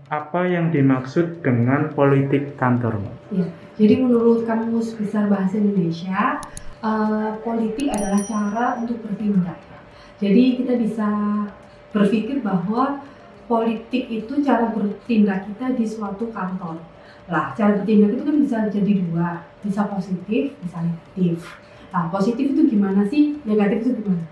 Apa yang dimaksud dengan politik kantor, Mbak? Ya, jadi menurut Kamus Besar Bahasa Indonesia, politik adalah cara untuk bertindak. Jadi kita bisa berpikir bahwa politik itu cara bertindak kita di suatu kantor. Lah, cara bertindak itu kan bisa jadi dua, bisa positif, bisa negatif. Nah, positif itu gimana sih? Negatif itu gimana?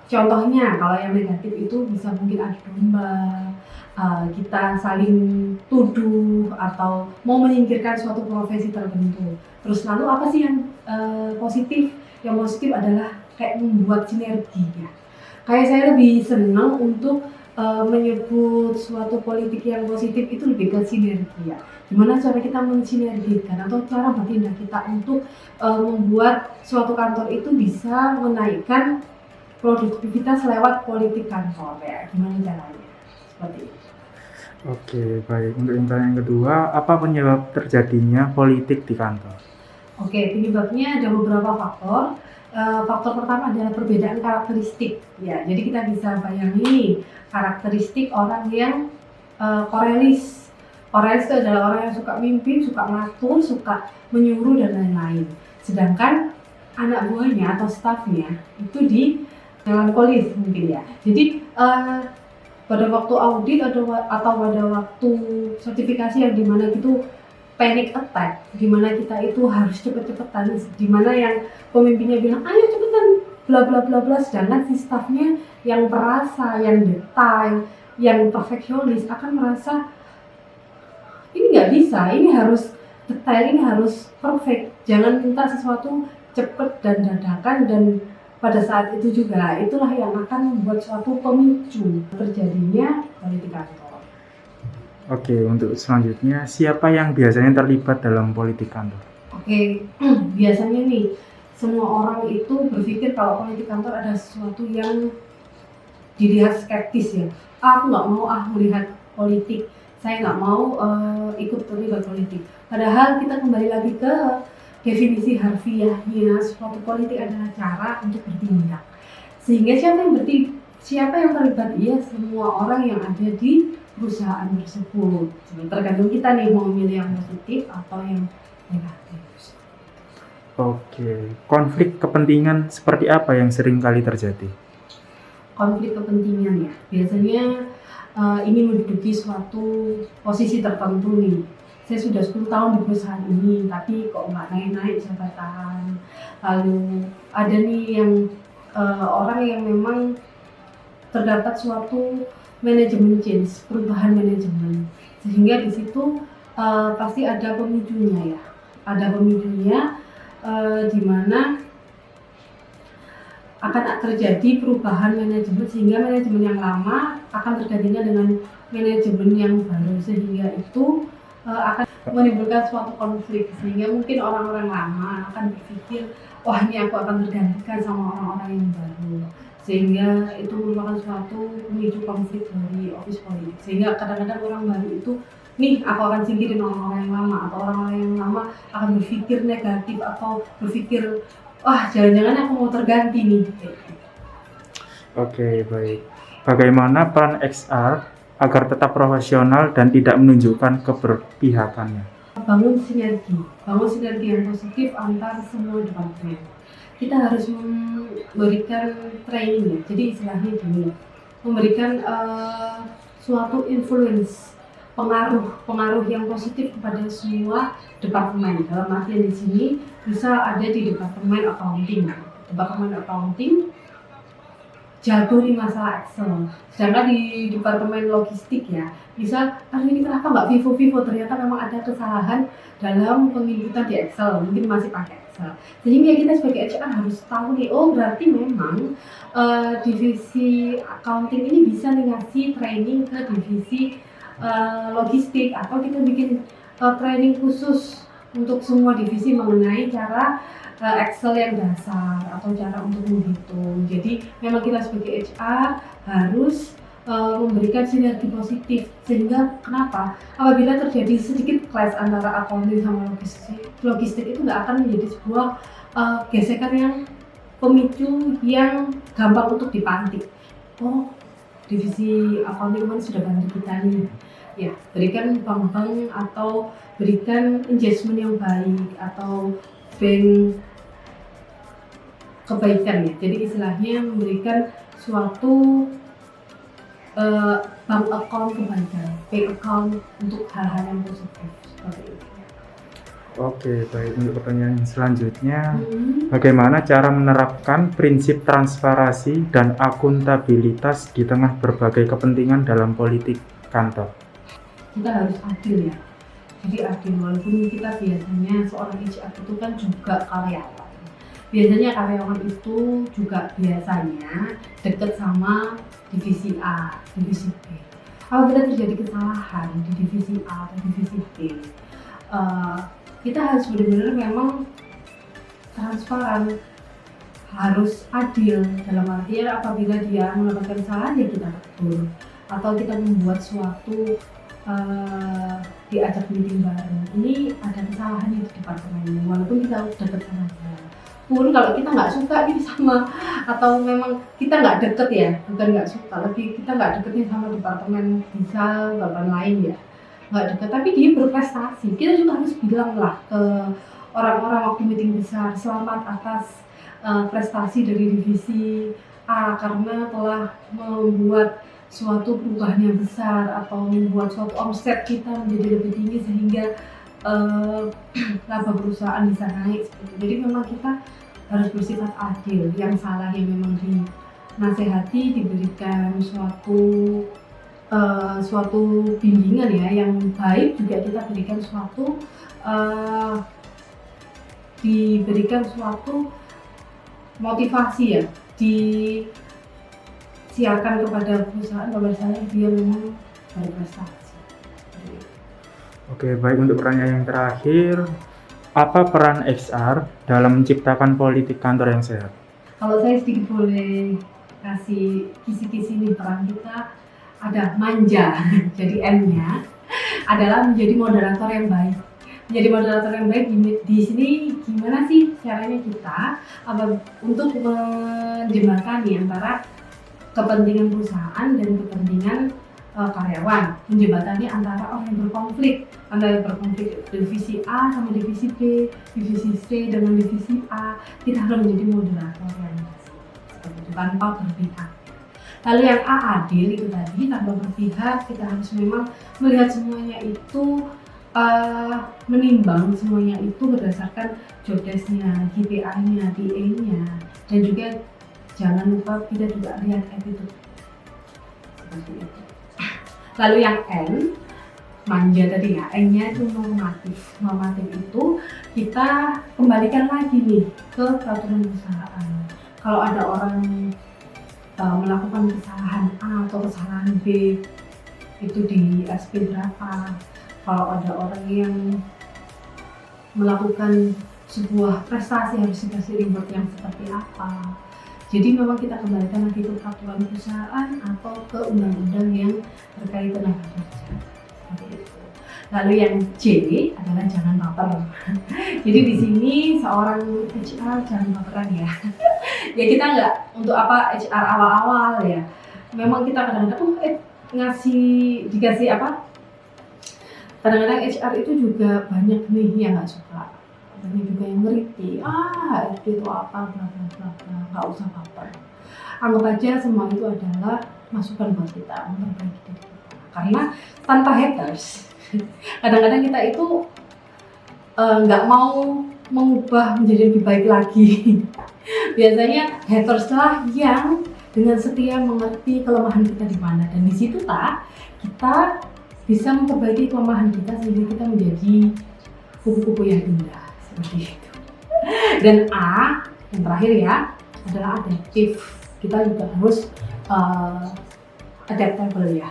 Contohnya, kalau yang negatif itu bisa mungkin adu domba, kita saling tuduh atau mau menyingkirkan suatu profesi tertentu. Terus lalu apa sih yang positif? Yang positif adalah kayak membuat sinergi ya. Kayak saya lebih senang untuk menyebut suatu politik yang positif itu lebih ke sinergi ya. Gimana cara kita mensinergikan atau cara bertindak kita untuk membuat suatu kantor itu bisa menaikkan produktivitas lewat politik kantor ya. Gimana caranya? Seperti itu. Oke, baik. Untuk yang pertanyaan kedua, apa penyebab terjadinya politik di kantor? Oke, penyebabnya ada beberapa faktor. Faktor pertama adalah perbedaan karakteristik. Ya, jadi kita bisa bayangin nih karakteristik orang yang korelis. Korelis itu adalah orang yang suka mimpin, suka ngatur, suka menyuruh dan lain-lain. Sedangkan anak buahnya atau stafnya itu di melankolis mungkin ya. Jadi pada waktu audit atau pada waktu sertifikasi yang dimana itu panic attack, dimana kita itu harus cepet-cepetan, dimana yang pemimpinnya bilang ayo cepetan bla bla bla bla, sedangkan si staffnya yang perasa, yang detail, yang perfeksionis akan merasa ini nggak bisa, ini harus detail, ini harus perfect, jangan minta sesuatu cepet dan dadakan. Dan pada saat itu juga itulah yang akan membuat suatu pemicu terjadinya politik kantor. Oke, untuk selanjutnya, siapa yang biasanya terlibat dalam politik kantor? Oke, biasanya nih semua orang itu berpikir kalau politik kantor ada sesuatu yang dilihat skeptis ya. Aku nggak mau melihat politik, saya nggak mau ikut terlibat politik. Padahal kita kembali lagi ke definisi harfiahnya, suatu politik adalah cara untuk bertindak. Sehingga siapa yang terlibat? Iya, semua orang yang ada di perusahaan tersebut. Tergantung kita nih mau milih yang positif atau yang negatif. Oke, konflik kepentingan seperti apa yang sering kali terjadi? Konflik kepentingan ya, biasanya ini menduduki suatu posisi tertentu nih. Saya sudah 10 tahun di perusahaan ini, tapi kok nggak naik-naik jabatan. Lalu ada nih yang orang yang memang terdapat suatu manajemen change, perubahan manajemen, sehingga di situ pasti ada pemicunya ya, di mana akan terjadi perubahan manajemen, sehingga manajemen yang lama akan tergantinya dengan manajemen yang baru, sehingga itu akan menimbulkan suatu konflik, sehingga mungkin orang-orang lama akan berpikir wah ini aku akan tergantikan sama orang-orang yang baru, sehingga itu merupakan suatu pemicu konflik dari office politik, sehingga kadang-kadang orang baru itu nih aku akan singkirin orang-orang yang lama, atau orang-orang yang lama akan berpikir negatif atau berpikir wah jangan-jangan aku mau terganti nih. Oke, baik. Bagaimana peran XR agar tetap profesional dan tidak menunjukkan keberpihakannya? Bangun sinergi yang positif antar semua departemen. Kita harus memberikan training ya, jadi istilahnya gini, memberikan suatu influence, pengaruh yang positif kepada semua departemen. Dalam artian di sini bisa ada di departemen accounting jago di masalah Excel, sedangkan di departemen logistik ya bisa ini kenapa nggak vivo, ternyata memang ada kesalahan dalam penginputan di Excel, mungkin masih pakai Excel, sehingga kita sebagai HR harus tahu nih, oh berarti memang divisi accounting ini bisa ngasih training ke divisi logistik, atau kita bikin training khusus untuk semua divisi mengenai cara Excel yang dasar atau cara untuk menghitung. Jadi memang kita sebagai HR harus memberikan sinergi positif, sehingga kenapa? Apabila terjadi sedikit clash antara accounting sama logistik itu nggak akan menjadi sebuah gesekan yang pemicu yang gampang untuk dipantik. Oh, divisi accounting kan sudah bantu kita nih, ya berikan bank-bank atau berikan investment yang baik atau bank kebaikan ya. Jadi istilahnya memberikan suatu bank account kebaikan, bank account untuk hal-hal yang positif seperti itu. Oke, baik. Untuk pertanyaan selanjutnya, bagaimana cara menerapkan prinsip transparansi dan akuntabilitas di tengah berbagai kepentingan dalam politik kantor? Kita harus adil ya. Jadi adil, walaupun kita biasanya seorang HR itu kan juga karyawan. Biasanya karyawan itu juga biasanya dekat sama divisi A, divisi B. Apabila terjadi kesalahan di divisi A atau divisi B, kita harus benar-benar memang transparan, harus adil dalam artian apabila dia melakukan kesalahan ya kita tegur, atau kita membuat suatu diajak meeting bareng, ini ada kesalahan di departemen ini, walaupun kita dekat sama dia pun kalau kita nggak suka nih sama, atau memang kita nggak deket ya, bukan nggak suka, lebih kita nggak deketnya sama departemen bisa departemen lain ya, nggak deket, tapi dia berprestasi, kita juga harus bilang lah ke orang-orang waktu meeting besar, selamat atas prestasi dari divisi A karena telah membuat suatu perubahan yang besar atau membuat suatu omset kita menjadi lebih tinggi sehingga laba perusahaan bisa naik seperti itu. Jadi memang kita harus bersifat adil, yang salah yang memang dinasehati diberikan suatu bimbingan ya, yang baik juga kita berikan diberikan suatu motivasi ya, disiarkan kepada perusahaan bahwa saya dia memang berprestasi. Oke, baik. Untuk pertanyaan yang terakhir, apa peran HR dalam menciptakan politik kantor yang sehat? Kalau saya sedikit boleh kasih kisi-kisi nih, peran kita ada manja, jadi M-nya adalah menjadi moderator yang baik. Menjadi moderator yang baik di sini gimana sih caranya kita untuk menjembatani antara kepentingan perusahaan dan kepentingan karyawan, menjembatani antara orang yang berkonflik divisi A sama divisi B, divisi C dengan divisi A. Kita harus menjadi moderator yang seperti itu tanpa berpihak. Lalu yang A, adil itu tadi, tanpa berpihak, kita harus memang melihat semuanya itu, menimbang semuanya itu berdasarkan job desk-nya, KPI-nya, TA-nya, dan juga jangan lupa kita juga lihat attitude seperti itu. Lalu yang N, manja tadi ya, N-nya itu normatif. Normatif itu kita kembalikan lagi nih ke peraturan perusahaan. Kalau ada orang melakukan kesalahan A atau kesalahan B itu di SP berapa, kalau ada orang yang melakukan sebuah prestasi harus dikasih reward yang seperti apa. Jadi memang kita kembalikan lagi ke peraturan perusahaan atau ke undang-undang yang terkait tenaga kerja. Lalu yang J adalah jangan baper. Jadi di sini seorang HR jangan baperan ya. Ya kita nggak, untuk apa HR awal-awal ya. Memang kita kadang-kadang dikasih apa? Kadang-kadang HR itu juga banyak nih yang nggak suka. Banyak juga yang ngerti, itu apa, bla bla bla bla, nggak usah baper. Anggap aja semua itu adalah masukan buat kita memperbaiki diri kita. Karena tanpa haters, kadang-kadang kita itu nggak mau mengubah menjadi lebih baik lagi. Biasanya haters lah yang dengan setia mengerti kelemahan kita di mana, dan di situ kita bisa memperbaiki kelemahan kita sehingga kita menjadi kupu-kupu yang indah. Seperti itu. Dan A yang terakhir ya adalah adaptif. Kita juga harus adaptable ya,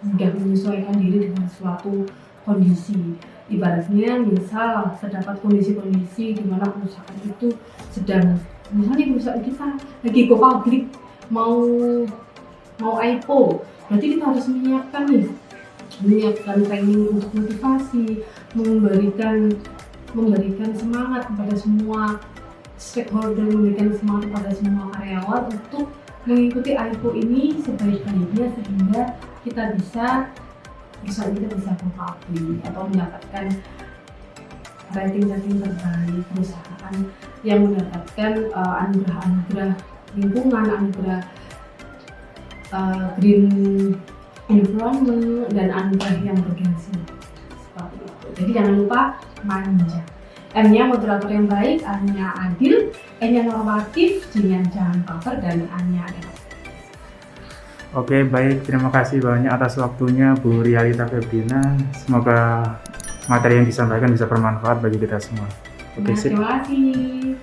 mudah menyesuaikan diri dengan suatu kondisi. Ibaratnya misal terdapat kondisi-kondisi di mana perusahaan itu sedang, misalnya perusahaan kita lagi go public, mau IPO, berarti kita harus menyiapkan training untuk motivasi, memberikan semangat kepada semua stakeholder, memberikan semangat kepada semua karyawan untuk mengikuti AIPO ini sebaik-baiknya sehingga kita bisa mengakui atau mendapatkan rating terbaik perusahaan yang mendapatkan anugerah lingkungan, anugerah green environment, dan anugerah yang bergengsi seperti itu. Jadi jangan lupa manja. M-nya moderator yang baik, A-nya adil, E-nya normatif, J-nya jangan baper, dan A-nya adalah. Oke, baik. Terima kasih banyak atas waktunya Bu Rialita Febrina. Semoga materi yang disampaikan bisa bermanfaat bagi kita semua. Oke, sip. Terima kasih.